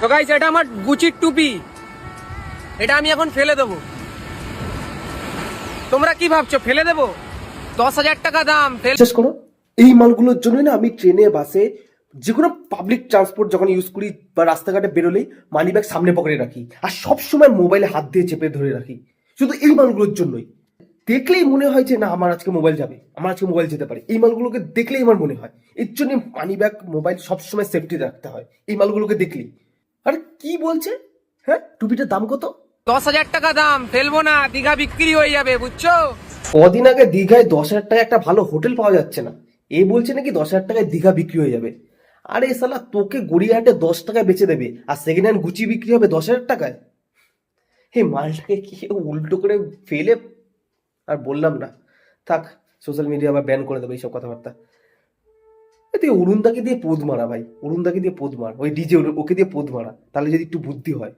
তো গাইস, এটা আমার গুচির টুপি, এটা আমি এখন ফেলে দেবো। তোমরা কি ভাবছো ফেলে দেবো? 10,000 টাকা দাম। বিশ্বাস করো, এই মালগুলোর জন্য না আমি ট্রেনে বাসে যে কোনো পাবলিক ট্রান্সপোর্ট যখন ইউজ করি বা রাস্তাঘাটে বেরোলেই মানি ব্যাগ সামনে পকেটে রাখি, আর সব সময় মোবাইলে হাত দিয়ে চেপে ধরে রাখি, শুধু এই মালগুলোর জন্যই। দেখলেই মনে হয় যে না, আমার আজকে মোবাইল যাবে, আমার আজকে মোবাইল যেতে পারে। এই মালগুলোকে দেখলেই আমার মনে হয়, এর জন্য মানি ব্যাগ মোবাইল সবসময় সেফটি রাখতে হয় এই মালগুলোকে দেখলেই। আরে কি বলছে? হ্যাঁ, টুপিটার দাম কত? 10,000 টাকা দাম, ফেলবো না, দীঘা বিক্রি হয়ে যাবে, বুঝছো? কদিন আগে দীঘায় 10,000 টাকায় একটা ভালো হোটেল পাওয়া যাচ্ছে না, এ বলছে নাকি 10,000 টাকায় দীঘা বিক্রি হয়ে যাবে। আরে শালা, তোকে গড়িয়াহাটে 10 টাকায় বেচে দেবে আর সেকেন্ড হ্যান্ড গুচি বিক্রি হবে 10,000 টাকায়? হে, মালটাকে কি উল্টো করে ফেলে। আর বললাম না, থাক, সোশ্যাল মিডিয়া আবার ব্যান করে দেবে এইসব কথাবার্তা। তুই অরুণদাকে দিয়ে পোদ মারা ভাই, অরুণদাকে দিয়ে পোদ মার, ওই ডিজে ওকে দিয়ে পোদ মারা, তাহলে যদি একটু বুদ্ধি হয়।